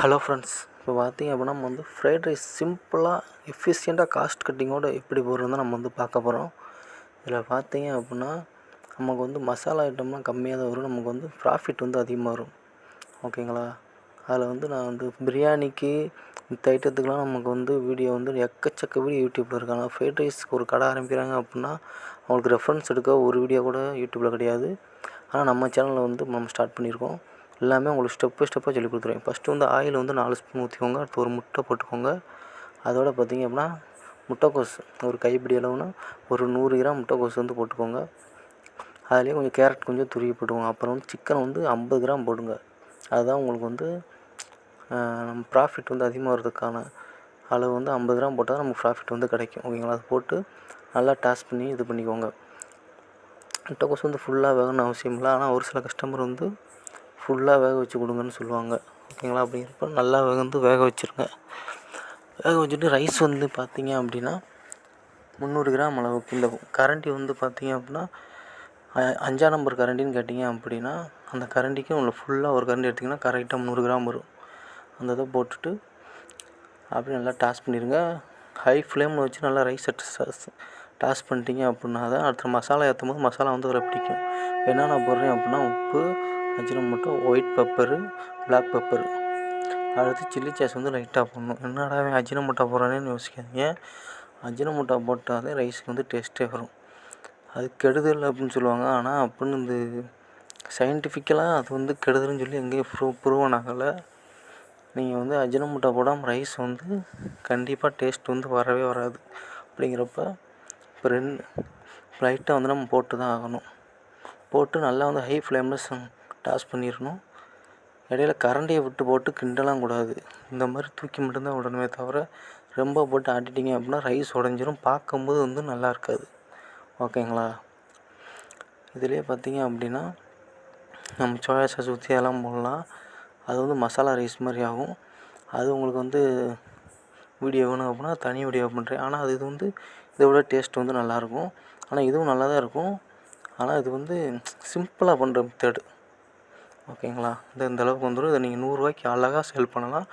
Hello friends, இப்போ பார்த்தீங்க அப்படின்னா நம்ம வந்து ஃப்ரைட் ரைஸ் சிம்பிளாக எஃபிஷியண்ட்டாக காஸ்ட் கட்டிங்கோடு எப்படி போடுறதுன்னு நம்ம வந்து பார்க்க போகிறோம். இதில் பார்த்தீங்க அப்படின்னா நமக்கு வந்து மசாலா ஐட்டம்லாம் கம்மியாக தான் வரும், நமக்கு வந்து ப்ராஃபிட் வந்து அதிகமாக வரும். ஓகேங்களா? அதில் வந்து நான் வந்து பிரியாணிக்கு மித்த ஐட்டத்துக்கெலாம் நமக்கு வந்து வீடியோ வந்து எக்கச்சக்க வீடியோ யூடியூப்பில் இருக்குது. ஆனால் ஃப்ரைட் ரைஸ்க்கு ஒரு கடை ஆரம்பிக்கிறாங்க அப்படின்னா அவங்களுக்கு ரெஃபரன்ஸ் எடுக்க ஒரு வீடியோ கூட யூடியூப்பில் கிடையாது. ஆனால் நம்ம சேனலில் வந்து நம்ம ஸ்டார்ட் பண்ணியிருக்கோம். எல்லாமே உங்களுக்கு ஸ்டெப் பை ஸ்டெப்பாக சொல்லிக் கொடுத்துருவேன். ஃபஸ்ட்டு வந்து ஆயில் வந்து 4 ஸ்பூன் ஊற்றிக்கோங்க. அடுத்து ஒரு முட்டை போட்டுக்கோங்க. அதோட பார்த்திங்க அப்படின்னா முட்டைக்கோஸ் ஒரு கைப்பிடி அளவுனா ஒரு 100 கிராம் முட்டைக்கோஸ் வந்து போட்டுக்கோங்க. அதுலேயே கொஞ்சம் கேரட் கொஞ்சம் துருவி போட்டுக்கோங்க. அப்புறம் வந்து சிக்கன் வந்து 50 கிராம் போடுங்க. அதுதான் உங்களுக்கு வந்து நம்ம ப்ராஃபிட் வந்து அதிகமாக வரதுக்கான அளவு வந்து 50 கிராம் போட்டால் நமக்கு ப்ராஃபிட் வந்து கிடைக்கும். ஓகேங்களா? அது போட்டு நல்லா டாஸ் பண்ணி இது பண்ணிக்கோங்க. முட்டைக்கோஸ் வந்து ஃபுல்லாக வேகணும்னு அவசியம் இல்லை. ஆனால் ஒரு சில கஸ்டமர் வந்து ஃபுல்லாக வேக வச்சு கொடுங்கன்னு சொல்லுவாங்க. ஓகேங்களா? அப்படிங்கிறப்ப நல்லா வந்து வேக வச்சுருங்க. வேக வச்சுட்டு ரைஸ் வந்து பார்த்திங்க அப்படின்னா 300 கிராம் அளவுக்கு இந்த கரண்டி வந்து பார்த்திங்க அப்படின்னா 5ஆம் நம்பர் கரண்டின்னு கேட்டிங்க அப்படின்னா அந்த கரண்டிக்கு உங்களுக்கு ஃபுல்லாக ஒரு கரண்டி எடுத்திங்கன்னா கரெக்டாக 300 கிராம் வரும். அந்த இதை போட்டுட்டு அப்படியே நல்லா டாஸ் பண்ணிடுங்க. ஹை ஃப்ளேமில் வச்சு நல்லா ரைஸை டாஸ் பண்ணிட்டீங்க அப்படின்னா தான் அடுத்த மசாலா ஏற்றும் போது மசாலா வந்து அதில் பிடிக்கும். என்னென்ன போடுறேன் அப்படின்னா உப்பு, Ajinomoto, white pepper, black pepper, அடுத்து சில்லி சாஸ் வந்து லைட்டாக போடணும். என்னடா அஜினமோட்டோ போடுறானேன்னு யோசிக்காதீங்க. அஜினமோட்டோ போட்டாலே ரைஸுக்கு வந்து டேஸ்ட்டே வரும். அது கெடுதல் அப்படின்னு சொல்லுவாங்க. ஆனால் அப்படின்னு இந்த சயின்டிஃபிக்கலாக அது வந்து கெடுதல்னு சொல்லி எங்கேயும் ப்ரூவன் ஆகலை. நீங்கள் வந்து அஜினமோட்டோ போடாமல் ரைஸ் வந்து கண்டிப்பாக டேஸ்ட் வந்து வரவே வராது. அப்படிங்கிறப்ப இப்போ லைட்டாக வந்து நம்ம போட்டு தான் ஆகணும். போட்டு நல்லா வந்து ஹை ஃப்ளேமில் டாஸ் பண்ணிடணும். இடையில கரண்டியை விட்டு போட்டு கிண்டலாம் கூடாது. இந்த மாதிரி தூக்கி மட்டும்தான் விடணுமே தவிர ரொம்ப போட்டு ஆட்டிட்டிங்க அப்படின்னா ரைஸ் உடஞ்சிரும். பார்க்கும்போது வந்து நல்லா இருக்காது. ஓகேங்களா? இதிலே பார்த்திங்க அப்படின்னா நம்ம சோயா சாஸ் ஊற்றி அதெல்லாம் போடலாம். அது வந்து மசாலா ரைஸ் மாதிரி ஆகும். அது உங்களுக்கு வந்து வீடியோ வேணும் அப்படின்னா தனி வீடியோ பண்ணுறேன். ஆனால் அது இது வந்து இதை விட டேஸ்ட் வந்து நல்லாயிருக்கும். ஆனால் இதுவும் நல்லா தான் இருக்கும். ஆனால் இது வந்து சிம்பிளாக பண்ணுற மெத்தடு. ஓகேங்களா? இந்த அளவுக்கு வந்துடும். இதை நீங்கள் 100 ரூபாய்க்கு அழகாக சேல் பண்ணலாம்.